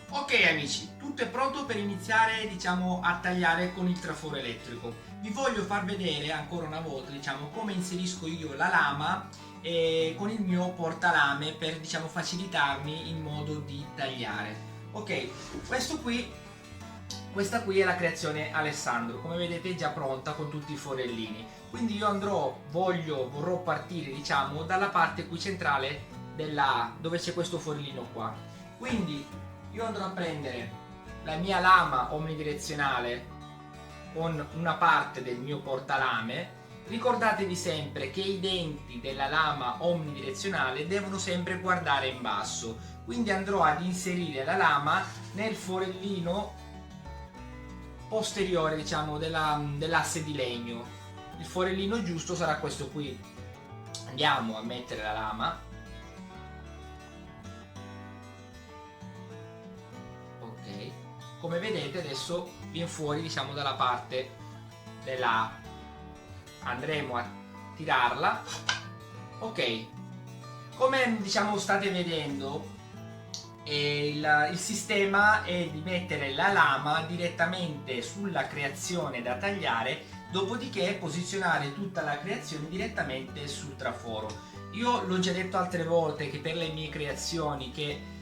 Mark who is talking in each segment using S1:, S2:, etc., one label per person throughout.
S1: Ok amici, tutto è pronto per iniziare a tagliare con il traforo elettrico. Vi voglio far vedere ancora una volta come inserisco io la lama con il mio portalame per facilitarmi il modo di tagliare. Ok, questa qui è la creazione Alessandro, come vedete è già pronta con tutti i forellini. Quindi io vorrò partire dalla parte qui centrale dove c'è questo forellino qua. Quindi io andrò a prendere la mia lama omnidirezionale con una parte del mio portalame. Ricordatevi sempre che i denti della lama omnidirezionale devono sempre guardare in basso, quindi andrò ad inserire la lama nel forellino posteriore dell'asse di legno. Il forellino giusto sarà questo qui. Andiamo a mettere la lama. Ok, come vedete adesso viene fuori dalla parte della A. Andremo a tirarla. Ok, come state vedendo il sistema è di mettere la lama direttamente sulla creazione da tagliare, dopodiché posizionare tutta la creazione direttamente sul traforo. Io l'ho già detto altre volte che per le mie creazioni, che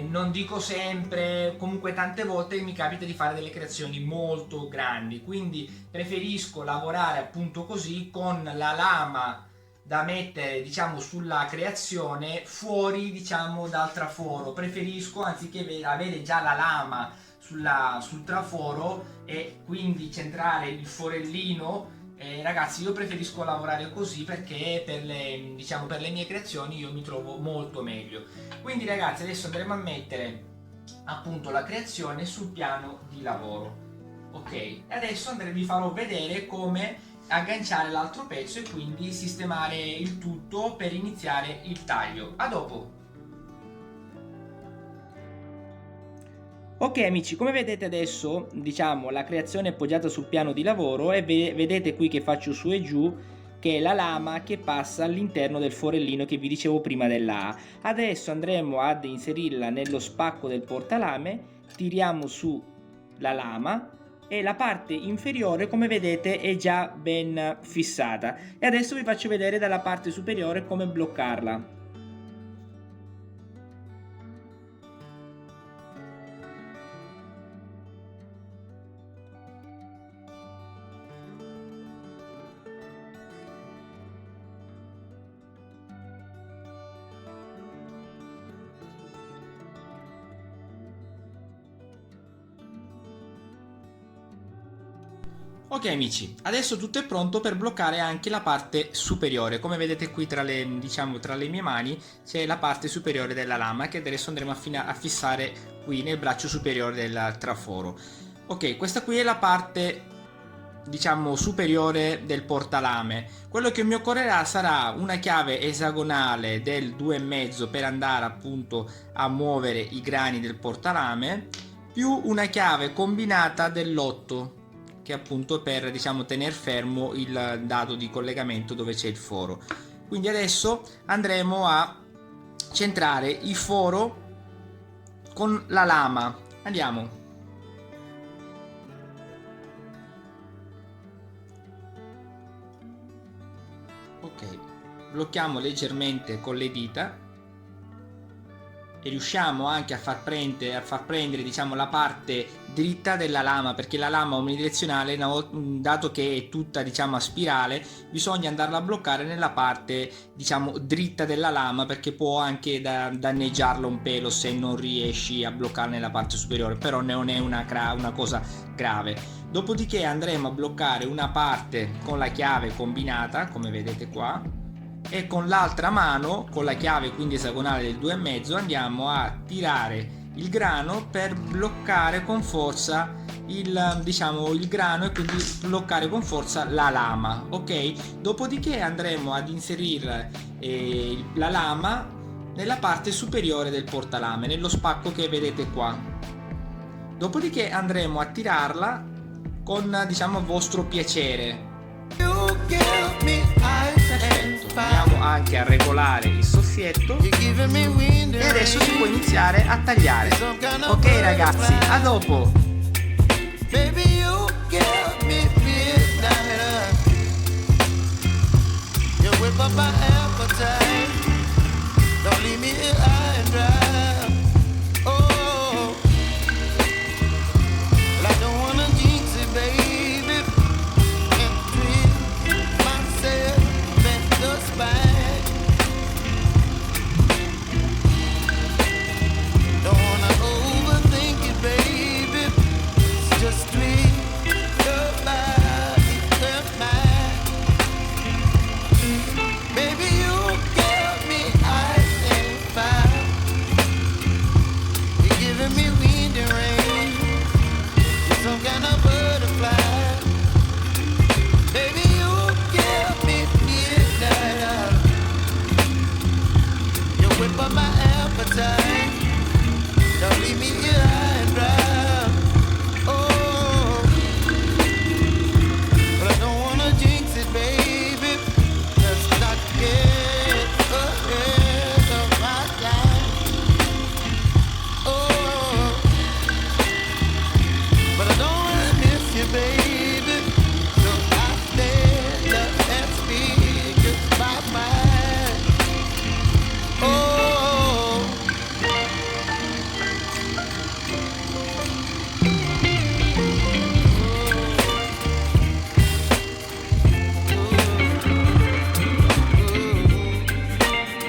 S1: non dico sempre, comunque tante volte mi capita di fare delle creazioni molto grandi, quindi preferisco lavorare appunto così, con la lama da mettere sulla creazione fuori dal traforo. Preferisco, anziché avere già la lama sul traforo e quindi centrare il forellino. Ragazzi, io preferisco lavorare così perché per le mie creazioni io mi trovo molto meglio. Quindi ragazzi, adesso andremo a mettere appunto la creazione sul piano di lavoro. Ok, adesso vi farò vedere come agganciare l'altro pezzo e quindi sistemare il tutto per iniziare il taglio. A dopo! Ok amici, come vedete adesso la creazione è poggiata sul piano di lavoro e vedete qui che faccio su e giù, che è la lama che passa all'interno del forellino che vi dicevo prima della A. Adesso andremo ad inserirla nello spacco del portalame, tiriamo su la lama e la parte inferiore, come vedete, è già ben fissata. E adesso vi faccio vedere dalla parte superiore come bloccarla. Ok amici, adesso tutto è pronto per bloccare anche la parte superiore. Come vedete qui tra le mie mani c'è la parte superiore della lama che adesso andremo a fissare qui nel braccio superiore del traforo. Ok, questa qui è la parte superiore del portalame. Quello che mi occorrerà sarà una chiave esagonale del 2,5 per andare appunto a muovere i grani del portalame, più una chiave combinata dell'8 che appunto per tenere fermo il dado di collegamento dove c'è il foro. Quindi adesso andremo a centrare il foro con la lama. Andiamo. Ok, blocchiamo leggermente con le dita e riusciamo anche a far prendere la parte dritta della lama, perché la lama omnidirezionale, dato che è tutta a spirale, bisogna andarla a bloccare nella parte dritta della lama, perché può anche danneggiarla un pelo se non riesci a bloccare nella parte superiore, però non è una cosa grave. Dopodiché andremo a bloccare una parte con la chiave combinata, come vedete qua, e con l'altra mano, con la chiave quindi esagonale del 2,5, andiamo a tirare il grano per bloccare con forza il grano e quindi bloccare con forza la lama. Ok, dopodiché andremo ad inserire la lama nella parte superiore del portalame, nello spacco che vedete qua. Dopodiché andremo a tirarla con a vostro piacere. Perfetto. andiamo anche a regolare il soffietto e adesso si può iniziare a tagliare. Ok ragazzi, a dopo.
S2: Baby, you give me midnight. You whip up my appetite. Don't leave me here high and dry.